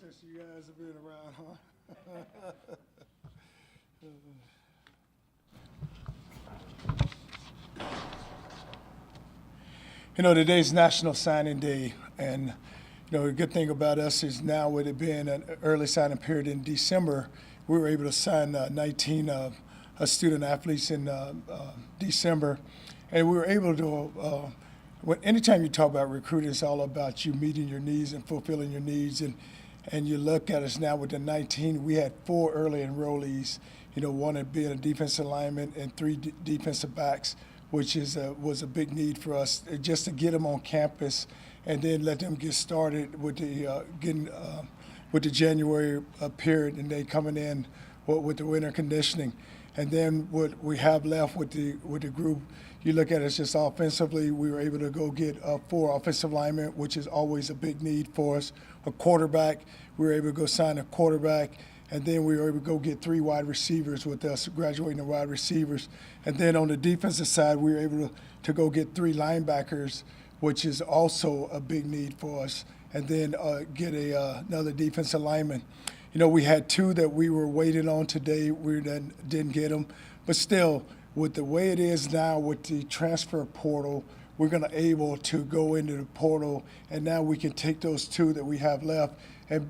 since you guys have been around, huh? Today's National Signing Day, and the good thing about us is now with it being an early signing period in December, we were able to sign 19 student athletes in December, and we were able to. Anytime you talk about recruiting, it's all about you meeting your needs and fulfilling your needs, and you look at us now with the 19, we had 4 early enrollees. One had being a defensive lineman and 3 defensive backs, which was a big need for us, just to get them on campus and then let them get started with the January period, and they coming in with the winter conditioning. And then what we have left with the group, you look at it just offensively, we were able to go get 4 offensive linemen, which is always a big need for us. A quarterback, we were able to go sign a quarterback. And then we were able to go get 3 wide receivers with us, graduating the wide receivers. And then on the defensive side, we were able to go get 3 linebackers, which is also a big need for us. And then get another defensive lineman. We had 2 that we were waiting on today. We didn't get them. But still, with the way it is now with the transfer portal, we're going to able to go into the portal, and now we can take those 2 that we have left and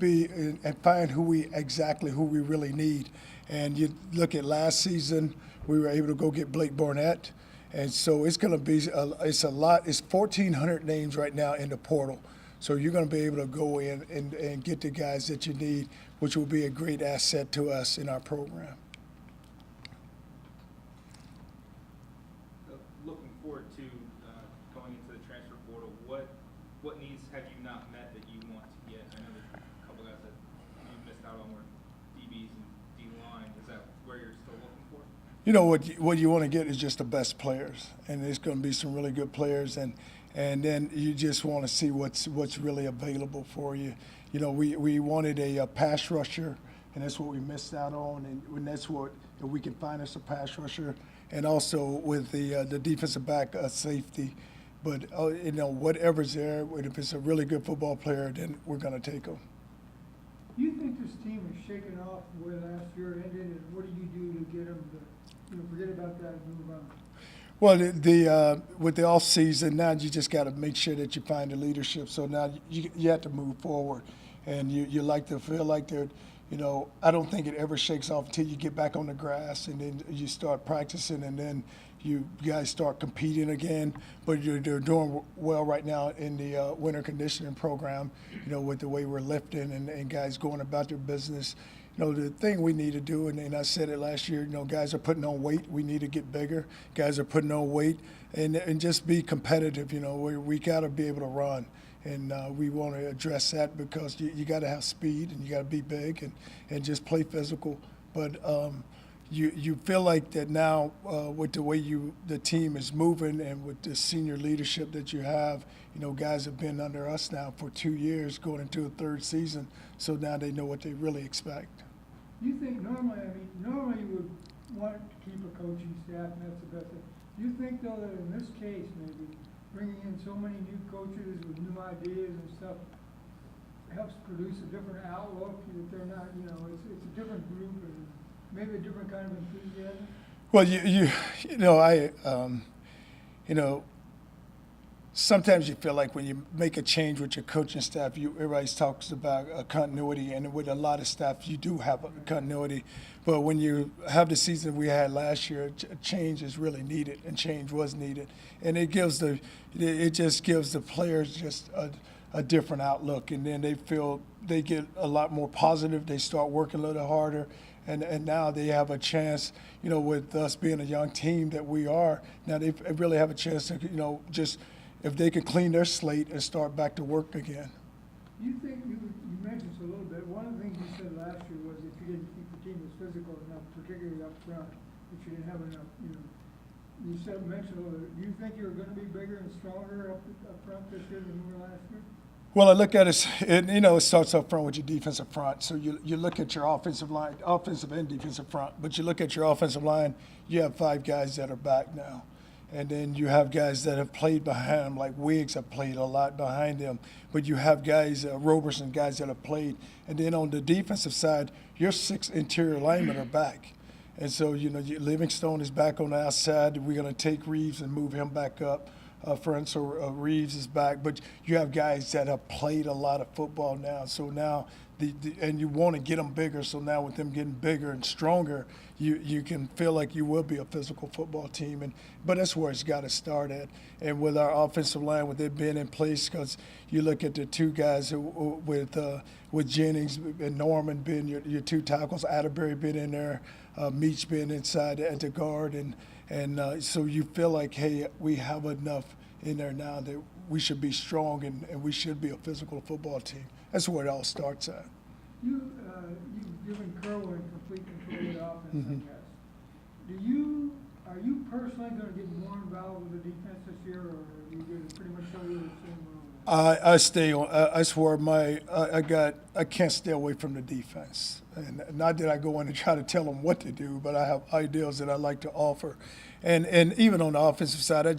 find who we really need. And you look at last season, we were able to go get Blake Barnett, and so it's going to be it's a lot. It's 1,400 names right now in the portal, so you're going to be able to go in and get the guys that you need, which will be a great asset to us in our program. Looking forward to going into the transfer portal, what needs have you not met that you want to get? I know there's a couple guys that you missed out on were DBs and D-line. Is that where you're still looking for? What you want to get is just the best players, and there's going to be some really good players, and then you just want to see what's really available for you. We wanted a pass rusher, and that's what we missed out on, and that's what if we can find us a pass rusher, and also with the defensive back safety. But whatever's there, if it's a really good football player, then we're going to take them. Do you think this team is shaking off where last year ended, and what do you do to get them to forget about that and move on? Well, with the off season now, you just got to make sure that you find the leadership. So now you have to move forward, and you like to feel like they're. I don't think it ever shakes off until you get back on the grass, and then you start practicing, and then you guys start competing again. But they're doing well right now in the winter conditioning program, with the way we're lifting and guys going about their business. The thing we need to do, and I said it last year, guys are putting on weight. We need to get bigger. Guys are putting on weight and just be competitive. We got to be able to run. And we want to address that because you got to have speed and you got to be big and just play physical. But you feel like that now with the way the team is moving and with the senior leadership that you have, guys have been under us now for 2 years going into a 3rd season. So now they know what they really expect. Do you think normally you would want to keep a coaching staff, and that's the best thing. Do you think, though, that in this case, maybe bringing in so many new coaches with new ideas and stuff helps produce a different outlook, that they're not, it's a different group and maybe a different kind of enthusiasm? Well, sometimes you feel like when you make a change with your coaching staff, everybody talks about continuity, and with a lot of staff, you do have a continuity. But when you have the season we had last year, change is really needed, and change was needed, and it just gives the players just a different outlook, and then they get a lot more positive. They start working a little harder. And now they have a chance, with us being a young team that we are, now they really have a chance to, just if they can clean their slate and start back to work again. You think, you mentioned this a little bit, one of the things you said last year was if you didn't think the team was physical enough, particularly up front, that you didn't have enough, mentioned a little bit. Do you think you're going to be bigger and stronger up front this year than you were last year? Well, I look at it, it starts up front with your defensive front. So you look at your offensive line, offensive and defensive front, but you look at your offensive line, you have 5 guys that are back now. And then you have guys that have played behind them, like Wiggs have played a lot behind them. But you have guys, Roberson, guys that have played. And then on the defensive side, your 6 interior linemen are back. And so, Livingstone is back on the outside. We're going to take Reeves and move him back up front. So Reeves is back. But you have guys that have played a lot of football now. So now, and you want to get them bigger. So now with them getting bigger and stronger, you can feel like you will be a physical football team. But that's where it's got to start at. And with our offensive line, with it being in place, because you look at the 2 guys with Jennings and Norman being your 2 tackles, Atterbury being in there, Meach being inside at the guard, and so you feel like, hey, we have enough in there now that we should be strong and we should be a physical football team. That's where it all starts at. You've given Kerwin complete control of the offense, Mhm. I guess. Are you personally going to get more involved with the defense this year, or are you going to pretty much show you the same role? I stay on. I swear, I can't stay away from the defense, and not that I go in and try to tell them what to do, but I have ideas that I like to offer, and even on the offensive side, I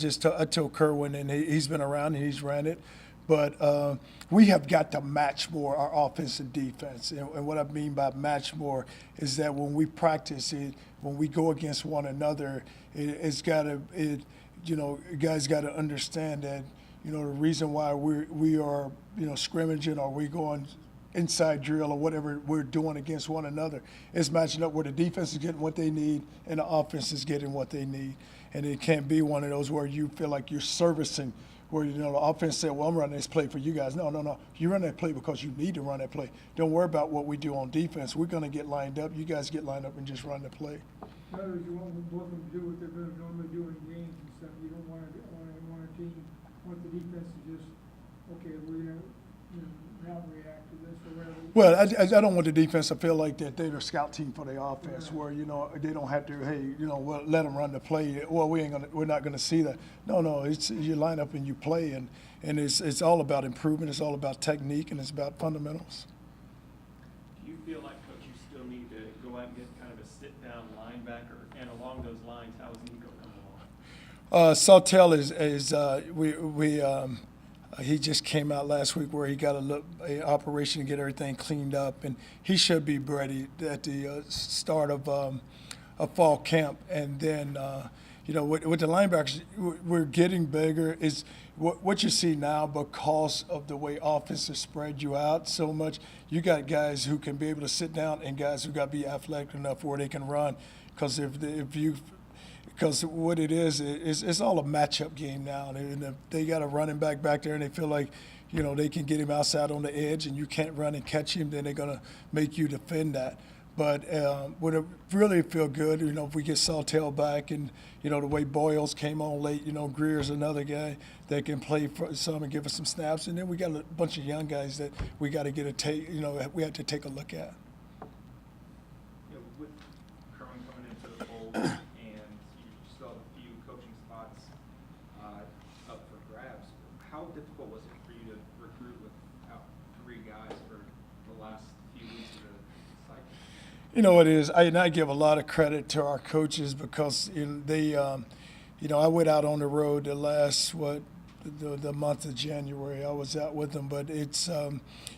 told Kerwin, and he's been around and he's ran it, but we have got to match more our offense and defense, and what I mean by match more is that when we practice it, when we go against one another, guys got to understand that. The reason why we are scrimmaging or we going inside drill or whatever we're doing against one another is matching up where the defense is getting what they need and the offense is getting what they need. And it can't be one of those where you feel like you're servicing, where the offense said, well, I'm running this play for you guys. No. You run that play because you need to run that play. Don't worry about what we do on defense. We're going to get lined up. You guys get lined up and just run the play. In other words, you want both of them to do what they're going to normally do in games and stuff. You don't want a team want the defense to just, okay, we're going to now react to this or whatever. Well, I don't want the defense to feel like that they're the scout team for the offense, where they don't have to. Hey, well, let them run the play. Well, we're not gonna see that. No, it's you line up and you play, and it's all about improvement. It's all about technique, and it's about fundamentals. Do you feel like, Coach, you still need to go out and get kind of a sit-down linebacker? And along those lines, how is Nico coming along? Sawtell he just came out last week where he got a operation to get everything cleaned up, and he should be ready at the start of a fall camp. And then, with the linebackers, we're getting bigger. Is what you see now because of the way offenses spread you out so much. You got guys who can be able to sit down and guys who got to be athletic enough where they can run. Because what it is it's all a matchup game now. And they got a running back there, and they feel like, they can get him outside on the edge, and you can't run and catch him. Then they're gonna make you defend that. But would it really feel good, if we get Sawtell back, and the way Boyles came on late, Greer's another guy that can play for some and give us some snaps, and then we got a bunch of young guys that we got to we have to take a look at. With Kerwin coming into the fold, and you still have a few coaching spots up for grabs, how difficult was it for you to recruit without 3 guys for the last few weeks of the cycle? It is. I give a lot of credit to our coaches because they, I went out on the road the last the month of January. I was out with them, but it's,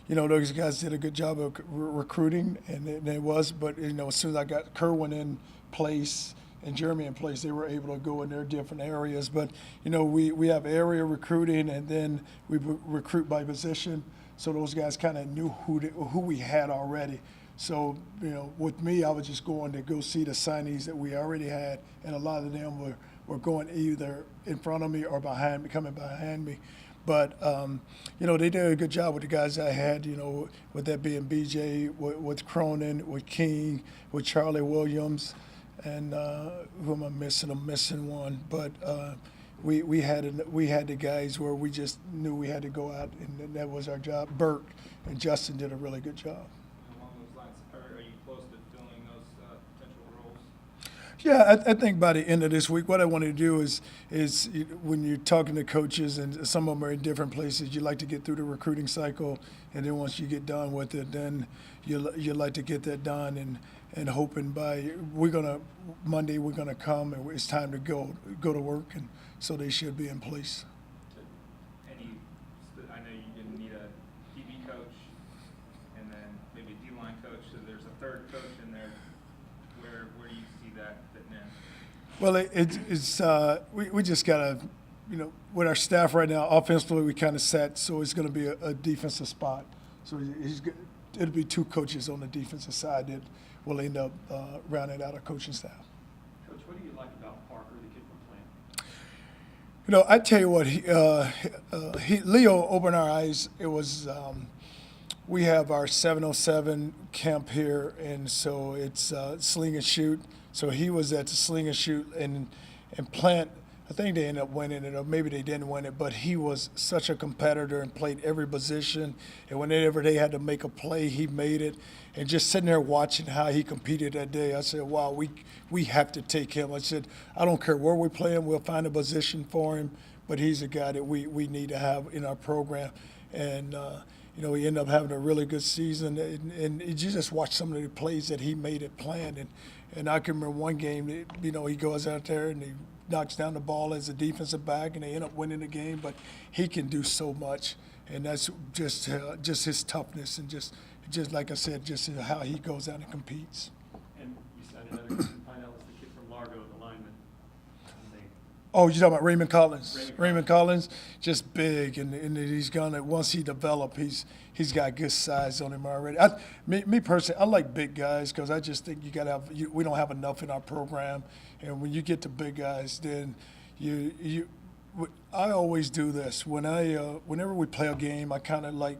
those guys did a good job of recruiting, and it was. But as soon as I got Kerwin in place and Jeremy in place, they were able to go in their different areas. But we have area recruiting, and then we recruit by position. So those guys kind of knew who we had already. So, with me, I was just going to go see the signees that we already had, and a lot of them were going either in front of me or behind me, coming behind me. But, they did a good job with the guys I had, with that being BJ, with Cronin, with King, with Charlie Williams, and who am I missing? I'm missing one. But we had the guys where we just knew we had to go out, and that was our job. Burke and Justin did a really good job. Along those lines, are you close to filling those potential roles? Yeah, I think by the end of this week, what I want to do is when you're talking to coaches and some of them are in different places, you like to get through the recruiting cycle, and then once you get done with it, then you like to get that done and hoping by Monday we're gonna come and it's time to go to work, and so they should be in place. I know you didn't need a DB coach and then maybe a D-line coach, so there's a third coach in there. Where do you see that fitting in? Well, we just gotta, with our staff right now, offensively we kind of set, so it's gonna be a defensive spot. So it'll be two coaches on the defensive side that will end up rounding out our coaching staff. Coach, what do you like about Parker, the kid from Plant? I tell you what, Leo opened our eyes. It was, we have our 707 camp here, and so it's sling and shoot. So he was at the sling and shoot, and Plant, I think they ended up winning it, or maybe they didn't win it, but he was such a competitor and played every position. And whenever they had to make a play, he made it. And just sitting there watching how he competed that day, I said, wow, we have to take him. I said, I don't care where we play him, we'll find a position for him, but he's a guy that we need to have in our program. And, he ended up having a really good season. And you just watch some of the plays that he made at Plant. And I can remember one game, he goes out there and he knocks down the ball as a defensive back, and they end up winning the game. But he can do so much, and that's just his toughness and just like I said, just how he goes out and competes. And you said another kid from Pinell is the kid from Largo, the lineman. Oh, you're talking about Raymond Collins. Raymond Collins, just big, and he's gonna, once he develop, he's got good size on him already. Me personally, I like big guys because I just think we don't have enough in our program, and when you get to big guys, then I always do this whenever we play a game. I kind of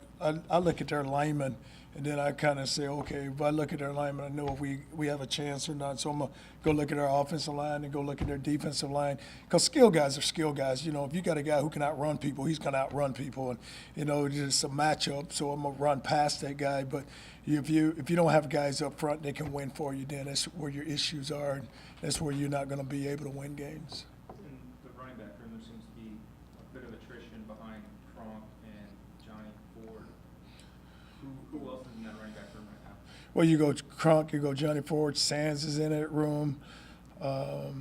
I look at their linemen. And then I kind of say, okay, if I look at their linemen, I know if we have a chance or not. So I'm going to go look at our offensive line and go look at their defensive line. Because skill guys are skill guys. If you got a guy who can outrun people, he's going to outrun people. And, it's just a matchup, so I'm going to run past that guy. But if you don't have guys up front that can win for you, then that's where your issues are. And that's where you're not going to be able to win games. In the running back room, there seems to be a bit of attrition behind Kronk and Johnny Ford. Who else is in that running back room right now? Well, you go Kronk, you go Johnny Ford, Sands is in that room. I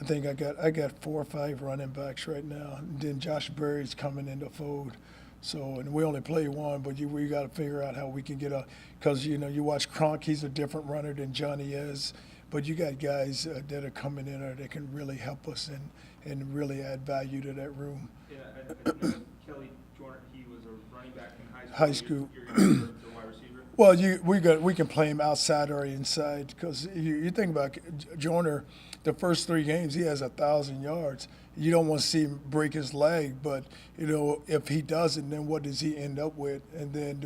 think I got 4 or 5 running backs right now. And then Josh Berry's coming in the fold. So, and we only play one, but we got to figure out how we can get because you watch Kronk, he's a different runner than Johnny is. But you got guys that are coming in there that can really help us and really add value to that room. Yeah, I know Kelly Jordan, he was a running back in high school. High school. You're going to the wide receiver? Well, we can play him outside or inside because you think about Joyner, the first 3 games he has 1,000 yards. You don't want to see him break his leg, but if he doesn't, then what does he end up with? And then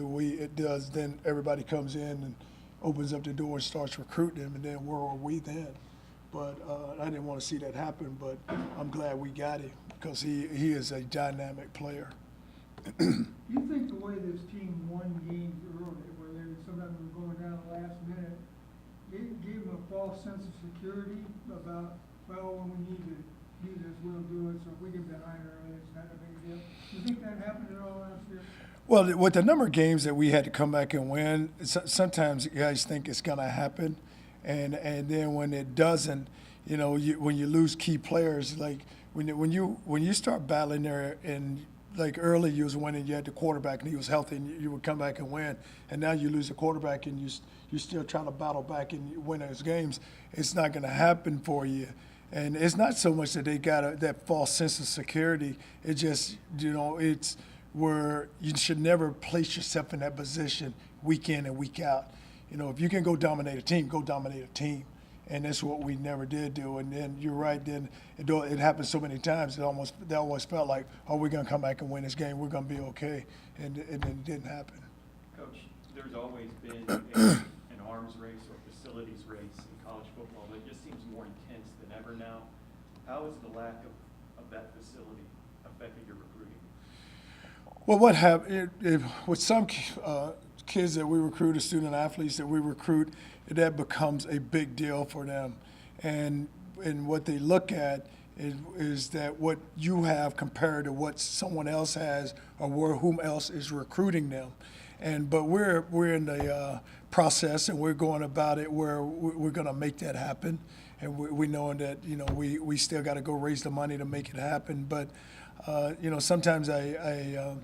then everybody comes in and opens up the door and starts recruiting him, and then where are we then? But I didn't want to see that happen, but I'm glad we got him because he is a dynamic player. Do you think the way this team won games early, where sometimes we were going down the last minute, gave them a false sense of security about, well, when we need to do this, we'll do it, so if we get behind early, it's not a big deal? Do you think that happened at all last year? Well, with the number of games that we had to come back and win, sometimes guys think it's going to happen, and then when it doesn't, when you lose key players, like when you start battling there and like early you was winning, you had the quarterback and he was healthy and you would come back and win, and now you lose the quarterback and you still trying to battle back and win those games. It's not going to happen for you. And it's not so much that they got that false sense of security. It just, it's where you should never place yourself in that position week in and week out. If you can go dominate a team, go dominate a team. And that's what we never did do. And then you're right, then it happened so many times, they always felt like, oh, we're going to come back and win this game, we're going to be okay. And then it didn't happen. Coach, there's always been an arms race or facilities race in college football, but it just seems more intense than ever now. How has the lack of that facility affected your recruiting? Well, what happened with some kids that we recruit, or student athletes that we recruit, that becomes a big deal for them. And what they look at is that what you have compared to what someone else has, or whom else is recruiting them. But we're in the process, and we're going about it where we're going to make that happen. And we knowing that, we still got to go raise the money to make it happen. But sometimes I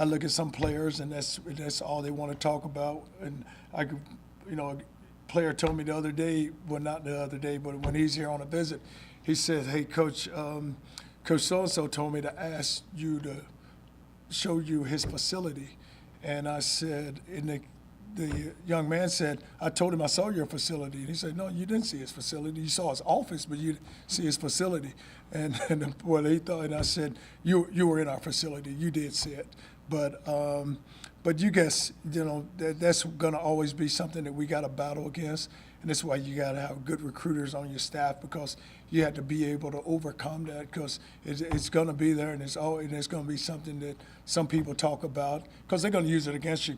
look at some players, and that's all they want to talk about. And a player told me the other day, well, not the other day, but when he's here on a visit, he said, "Hey, Coach, Coach so-and-so told me to ask you to show you his facility." And I said, and the young man said, "I told him I saw your facility." And he said, "No, you didn't see his facility. You saw his office, but you didn't see his facility." And what he thought, and I said, you were in our facility. You did see it. But you guess, that's going to always be something that we got to battle against. And that's why you got to have good recruiters on your staff, because you have to be able to overcome that, because it's going to be there, and it's going to be something that some people talk about, because they're going to use it against you.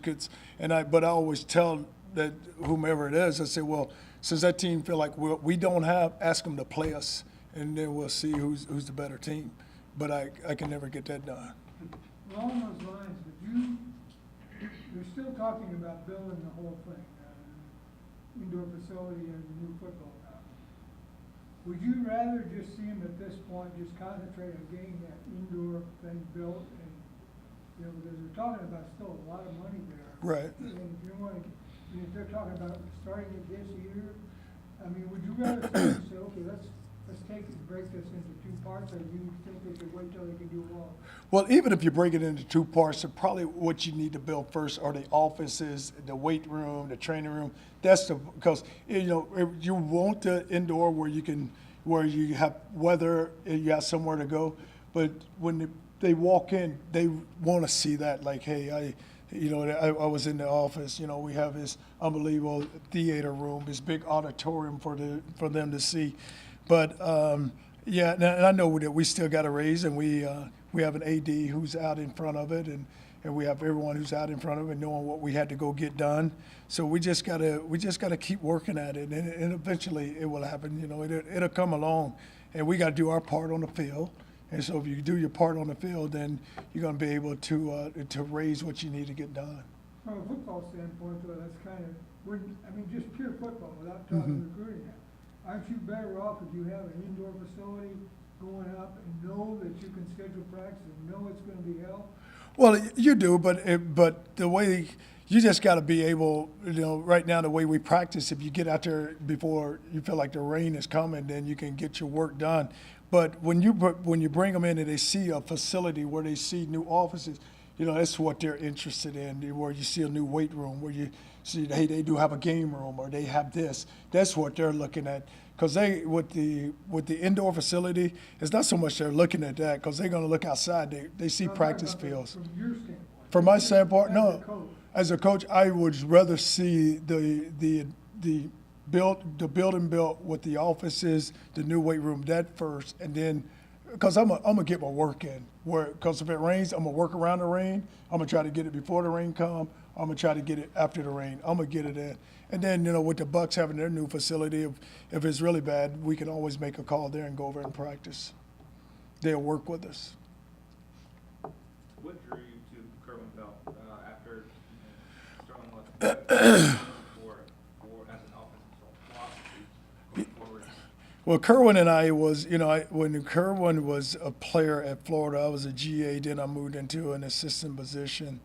But I always tell that whomever it is, I say, well, since that team feel like we don't have, ask them to play us, and then we'll see who's the better team. But I can never get that done. Along those lines, you're still talking about building the whole thing, indoor facility and new football ground. Would you rather just see them at this point just concentrate on getting that indoor thing built, and because we're talking about still a lot of money there. Right. And if you want to, if they're talking about starting it this year, would you rather see them say, okay, let's take and break this into two parts, or do you think they should wait till they can do it all? Well, even if you break it into two parts, probably what you need to build first are the offices, the weight room, the training room. Because you want the indoor where you have weather, you have somewhere to go. But when they walk in, they want to see that. Like, hey, I was in the office. We have this unbelievable theater room, this big auditorium for them to see. But and I know that we still got to raise, and we have an AD who's out in front of it, and we have everyone who's out in front of it, knowing what we had to go get done. So we just gotta keep working at it, and eventually it will happen. It'll come along, and we got to do our part on the field. And so if you do your part on the field, then you're going to be able to raise what you need to get done. From a football standpoint, though, that's kind of, just pure football without talking recruiting. Aren't you better off if you have an indoor facility going up and know that you can schedule practice and know it's going to be held? Well, you do, but the way you just got to be able, right now the way we practice, if you get out there before you feel like the rain is coming, then you can get your work done. But when you bring them in and they see a facility where they see new offices, that's what they're interested in. Where you see a new weight room, where you see, hey, they do have a game room, or they have this. That's what they're looking at. Because with the indoor facility, it's not so much they're looking at that, because they're going to look outside. They see I'm practice talking about fields. From your standpoint. From my standpoint, As no. a coach. As a coach, I would rather see the building built with the offices, the new weight room, that first, and then, because I'm gonna get my work in. Because if it rains, I'm gonna work around the rain. I'm gonna try to get it before the rain come. I'm gonna try to get it after the rain. I'm gonna get it in. And then, with the Bucks having their new facility, if it's really bad, we can always make a call there and go over and practice. They'll work with us. What drew you to Kerwin Bell after Sterling left for as an offensive philosophy going forward? Well, Kerwin and I was, when Kerwin was a player at Florida, I was a GA, then I moved into an assistant position.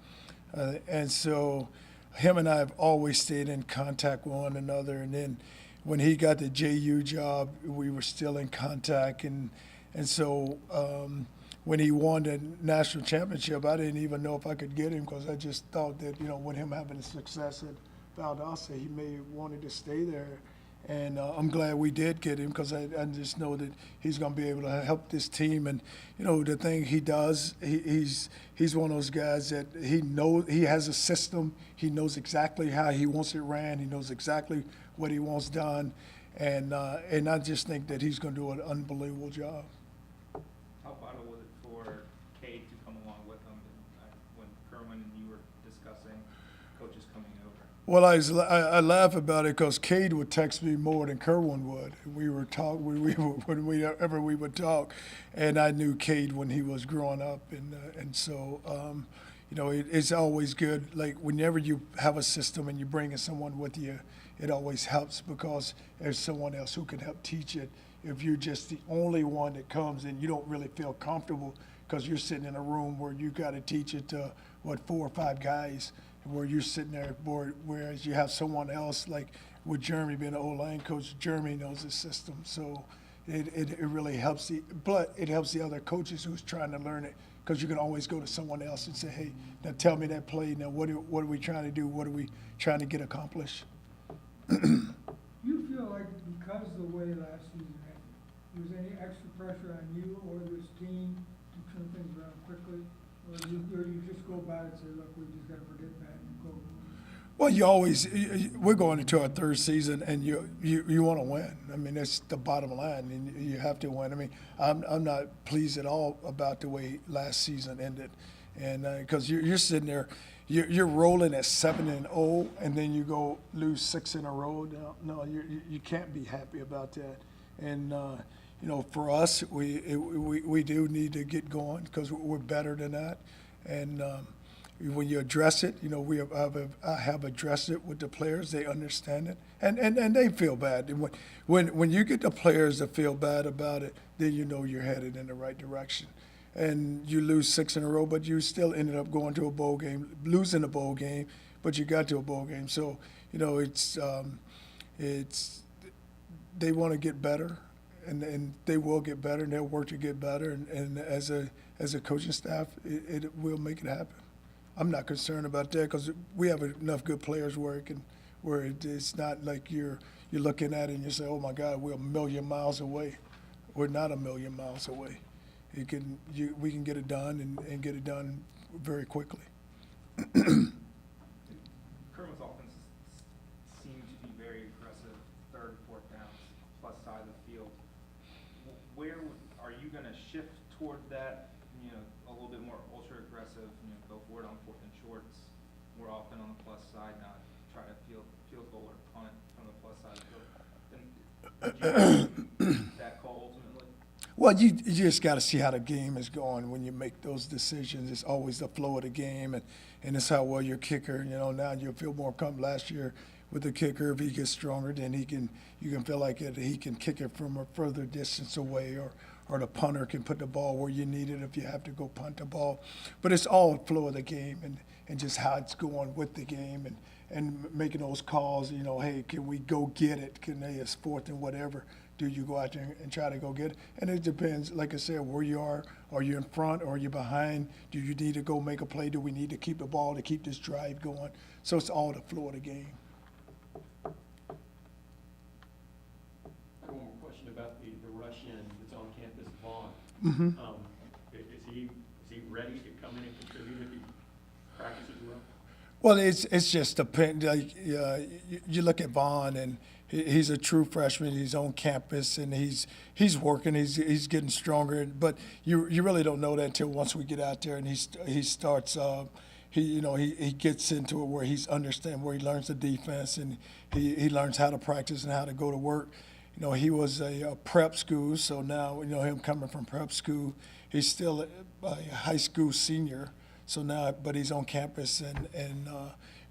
And so him and I have always stayed in contact with one another. And then when he got the JU job, we were still in contact. And so when he won the national championship, I didn't even know if I could get him, because I just thought that, with him having success at Valdosta, he may have wanted to stay there. And I'm glad we did get him, because I just know that he's going to be able to help this team. And, the thing he does, he's one of those guys that he has a system. He knows exactly how he wants it ran. He knows exactly what he wants done. And I just think that he's going to do an unbelievable job. How vital was it for Cade to come along with him when Kerwin and you were discussing coaches coming over? Well, I laugh about it because Cade would text me more than Kerwin would. We were talk whenever we would talk, and I knew Cade when he was growing up, and so you know it's always good. Like whenever you have a system and you bring in someone with you, it always helps because there's someone else who can help teach it. If you're just the only one that comes and you don't really feel comfortable because you're sitting in a room where you got to teach it to 4 or 5 guys, where you're sitting there bored, whereas you have someone else like with Jeremy being an O-line coach. Jeremy knows the system, so it really helps but it helps the other coaches who's trying to learn it because you can always go to someone else and say, hey, now tell me that play. Now what are we trying to do? What are we trying to get accomplished? You feel like because of the way last season ended, was any extra pressure on you or this team to turn things around quickly? Or you just go by and say, look, we just got to forget that and go? Well, we're going into our 3rd season, and you want to win. I mean, that's the bottom line, and you have to win. I mean, I'm not pleased at all about the way last season ended, and because you're sitting there, you're rolling at 7-0, and then you go lose 6 in a row. No, you can't be happy about that, and. You know, for us, we do need to get going because we're better than that. And when you address it, you know, I have addressed it with the players. They understand it, and they feel bad. And when you get the players to feel bad about it, then you know you're headed in the right direction. And you lose 6 in a row, but you still ended up going to a bowl game, losing a bowl game, but you got to a bowl game. So you know, it's they want to get better. And they will get better, and they'll work to get better. And as a coaching staff, it will make it happen. I'm not concerned about that because we have enough good players where it's not like you're looking at it and you say, oh my God, we're a million miles away. We're not a million miles away. We can get it done and get it done very quickly. Kermit's offense seemed to be very aggressive, 3rd and 4th downs, plus side of the field. Where are you going to shift toward that? You know, a little bit more ultra aggressive. You know, go for it on 4th and shorts, more often on the plus side, not try to field goal or punt from the plus side. And do you make that call ultimately? Well, you just got to see how the game is going when you make those decisions. It's always the flow of the game, and it's how well your kicker. You know, now you'll feel more comfortable. Last year with the kicker, if he gets stronger, then you can feel like he can kick it from a further distance away, or the punter can put the ball where you need it if you have to go punt the ball. But it's all flow of the game and just how it's going with the game and making those calls. You know, hey, can we go get it? It's 4th and whatever. Do you go out there and try to go get it? And it depends, like I said, where you are. Are you in front or are you behind? Do you need to go make a play? Do we need to keep the ball to keep this drive going? So it's all the flow of the game. One more question about the Russian that's on campus, Vaughn. Mm-hmm. Is he ready to come in and contribute if he practices well? Well, it's just like you look at Vaughn, and he's a true freshman. He's on campus, and he's working. He's getting stronger. But you really don't know that until once we get out there and he starts. He gets into it where he's where he learns the defense, and he learns how to practice and how to go to work. You know, he was a prep school, so now, you know, him coming from prep school, he's still a high school senior. So now, but he's on campus, and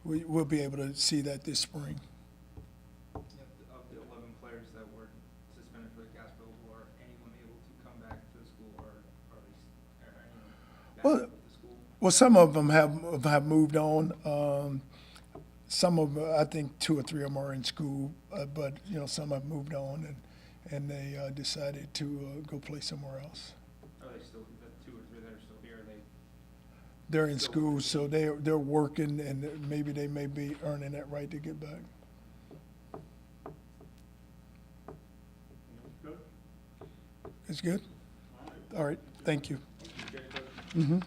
we'll be able to see that this spring. Of the 11 players that were suspended for the gas bill, are anyone able to come back to the school, or are anyone back Well, with the school? Well, some of them have moved on. Some of them, I think 2 or 3 of them are in school, but you know, some have moved on and they decided to go play somewhere else. Are they still, the 2 or 3 that are still here, They're in school, so they're working, and maybe they may be earning that right to get back. Good? It's good. All right. All right. Thank you. Jerry, Mm-hmm.